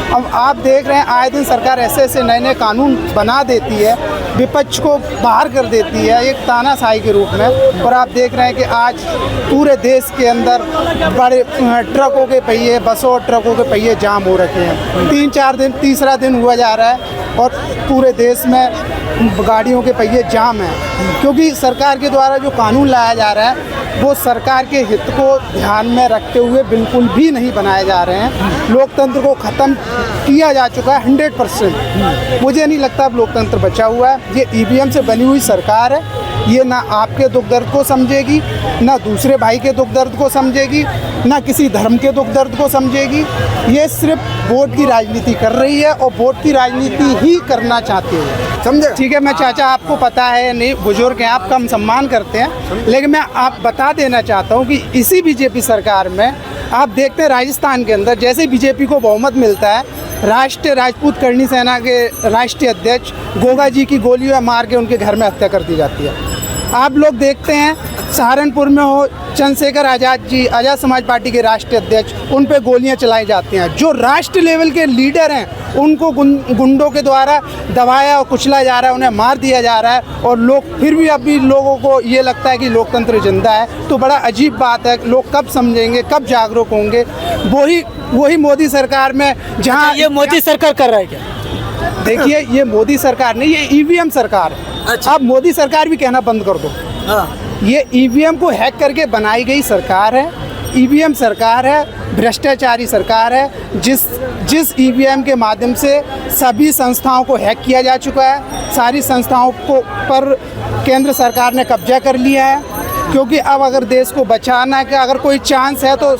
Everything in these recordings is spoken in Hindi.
अब आप देख रहे हैं आए दिन सरकार ऐसे ऐसे नए नए कानून बना देती है, विपक्ष को बाहर कर देती है एक तानाशाही के रूप में। और आप देख रहे हैं कि आज पूरे देश के अंदर बड़े ट्रकों के पहिए, बसों और ट्रकों के पहिए जाम हो रखे हैं। 3-4 दिन, तीसरा दिन हुआ जा रहा है और पूरे देश में गाड़ियों के पहिए जाम हैं, क्योंकि सरकार के द्वारा जो कानून लाया जा रहा है वो सरकार के हित को ध्यान में रखते हुए बिल्कुल भी नहीं बनाए जा रहे हैं। लोकतंत्र को ख़त्म किया जा चुका है 100%। मुझे नहीं लगता अब लोकतंत्र बचा हुआ है। ये ईवीएम से बनी हुई सरकार है, ये ना आपके दुख दर्द को समझेगी, ना दूसरे भाई के दुख दर्द को समझेगी, ना किसी धर्म के दुख दर्द को समझेगी। ये सिर्फ वोट की राजनीति कर रही है और वोट की राजनीति ही करना चाहती है, समझे? ठीक है, मैं चाचा आपको पता है नहीं, बुजुर्ग हैं, आपका हम सम्मान करते हैं, लेकिन मैं आप बता देना चाहता हूँ कि इसी बीजेपी सरकार में आप देखते हैं राजस्थान के अंदर जैसे बीजेपी को बहुमत मिलता है, राष्ट्रीय राजपूत करणी सेना के राष्ट्रीय अध्यक्ष गोगा जी की गोलियां मार के उनके घर में हत्या कर दी जाती है। आप लोग देखते हैं सहारनपुर में हो चंद्रशेखर आज़ाद जी, आज़ाद समाज पार्टी के राष्ट्रीय अध्यक्ष, उन पे गोलियां चलाई जाती हैं। जो राष्ट्र लेवल के लीडर हैं उनको गुंडों के द्वारा दबाया और कुचला जा रहा है, उन्हें मार दिया जा रहा है और लोग फिर भी अभी लोगों को ये लगता है कि लोकतंत्र जिंदा है। तो बड़ा अजीब बात है, लोग कब समझेंगे, कब जागरूक होंगे? वही मोदी सरकार में जहाँ ये मोदी सरकार कर रहा है क्या? देखिए, ये मोदी सरकार नहीं, ये ईवीएम सरकार है। अच्छा। आप मोदी सरकार भी कहना बंद कर दो। हाँ। ये ईवीएम को हैक करके बनाई गई सरकार है, ईवीएम सरकार है, भ्रष्टाचारी सरकार है। जिस ईवीएम के माध्यम से सभी संस्थाओं को हैक किया जा चुका है, सारी संस्थाओं को पर केंद्र सरकार ने कब्जा कर लिया है। क्योंकि अब अगर देश को बचाना है, अगर कोई चांस है तो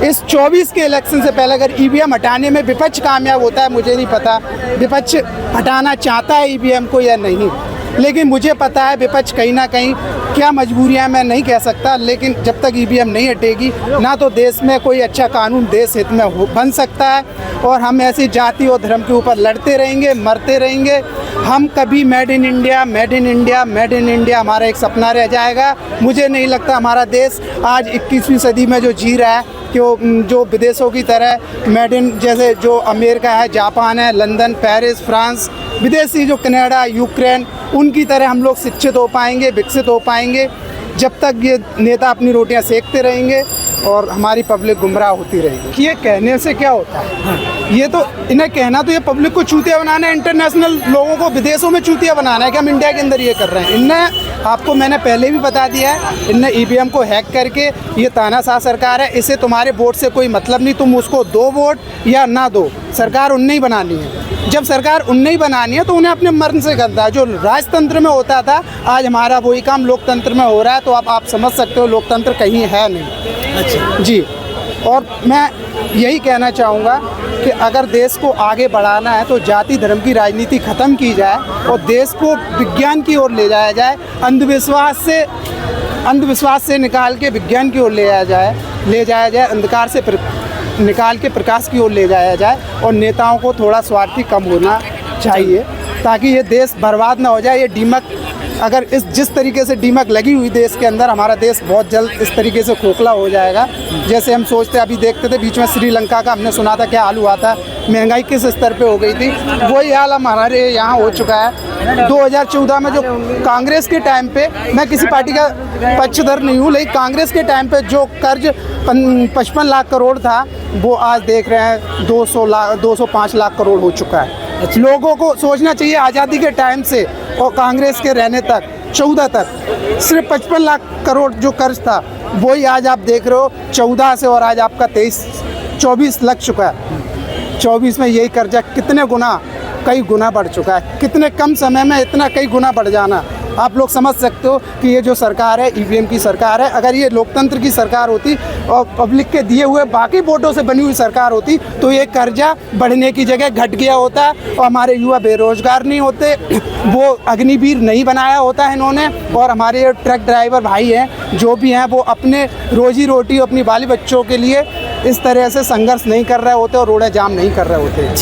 इस 24 के इलेक्शन से पहले अगर ईवीएम हटाने में विपक्ष कामयाब होता है, मुझे नहीं पता विपक्ष हटाना चाहता है ईवीएम को या नहीं, लेकिन मुझे पता है विपक्ष कहीं ना कहीं क्या मजबूरियां मैं नहीं कह सकता, लेकिन जब तक ईवीएम नहीं हटेगी ना तो देश में कोई अच्छा कानून देश हित में बन सकता है। और हम ऐसी जाति और धर्म के ऊपर लड़ते रहेंगे, मरते रहेंगे। हम कभी made in India, made in India, made in India हमारा एक सपना रह जाएगा। मुझे नहीं लगता हमारा देश आज 21वीं सदी में जो जी रहा है कि जो विदेशों की तरह मेड इन, जैसे जो अमेरिका है, जापान है, लंदन, पेरिस, फ्रांस, विदेशी जो कनाडा, यूक्रेन, उनकी तरह हम लोग शिक्षित हो पाएंगे, विकसित हो पाएंगे जब तक ये नेता अपनी रोटियां सेकते रहेंगे और हमारी पब्लिक गुमराह होती रहेगी। ये कहने से क्या होता है? ये तो इन्हें कहना तो ये पब्लिक को चूतिया बनाना है, इंटरनेशनल लोगों को विदेशों में चूतिया बनाना है कि हम इंडिया के अंदर ये कर रहे हैं। इन्हें आपको मैंने पहले भी बता दिया है, इनने ईवीएम को हैक करके, ये तानाशाह सरकार है, इसे तुम्हारे वोट से कोई मतलब नहीं, तुम उसको दो वोट या ना दो, सरकार उन्हें ही बनानी है। जब सरकार उन्हें ही बनानी है तो उन्हें अपने मर्जी से करता है। जो राजतंत्र में होता था आज हमारा वही काम लोकतंत्र में हो रहा है, तो अब आप समझ सकते हो लोकतंत्र कहीं है नहीं। अच्छा जी, और मैं यही कहना चाहूँगा कि अगर देश को आगे बढ़ाना है तो जाति धर्म की राजनीति ख़त्म की जाए और देश को विज्ञान की ओर ले जाया जाए, अंधविश्वास से निकाल के विज्ञान की ओर ले जाया जाए, अंधकार से निकाल के प्रकाश की ओर ले जाया जाए। और नेताओं को थोड़ा स्वार्थी कम होना चाहिए ताकि ये देश बर्बाद ना हो जाए। ये डीमक अगर जिस तरीके से डीमक लगी हुई देश के अंदर, हमारा देश बहुत जल्द इस तरीके से खोखला हो जाएगा। जैसे हम सोचते, अभी देखते थे बीच में श्रीलंका का हमने सुना था क्या हाल हुआ था, महंगाई किस स्तर पे हो गई थी, वही हाल हमारे यहाँ हो चुका है। 2014 में जो कांग्रेस के टाइम पे, मैं किसी पार्टी का पक्षधर नहीं हूँ, लेकिन कांग्रेस के टाइम पे जो कर्ज 55 लाख करोड़ था वो आज देख रहे हैं 205 लाख करोड़ हो चुका है। लोगों को सोचना चाहिए, आज़ादी के टाइम से और कांग्रेस के रहने तक 14 तक सिर्फ 55 लाख करोड़ जो कर्ज था वही आज आप देख रहे हो 14 से, और आज आपका 24 लग चुका है। 24 में यही कर्जा कितने गुना, कई गुना बढ़ चुका है। कितने कम समय में इतना कई गुना बढ़ जाना, आप लोग समझ सकते हो कि ये जो सरकार है ईवीएम की सरकार है। अगर ये लोकतंत्र की सरकार होती और पब्लिक के दिए हुए बाकी वोटों से बनी हुई सरकार होती तो ये कर्जा बढ़ने की जगह घट गया होता और हमारे युवा बेरोजगार नहीं होते, वो अग्निवीर नहीं बनाया होता है इन्होंने। और हमारे ट्रक ड्राइवर भाई हैं जो भी हैं वो अपने रोजी रोटी अपनी बाली बच्चों के लिए इस तरह से संघर्ष नहीं कर रहे होते और रोडें जाम नहीं कर रहे होते।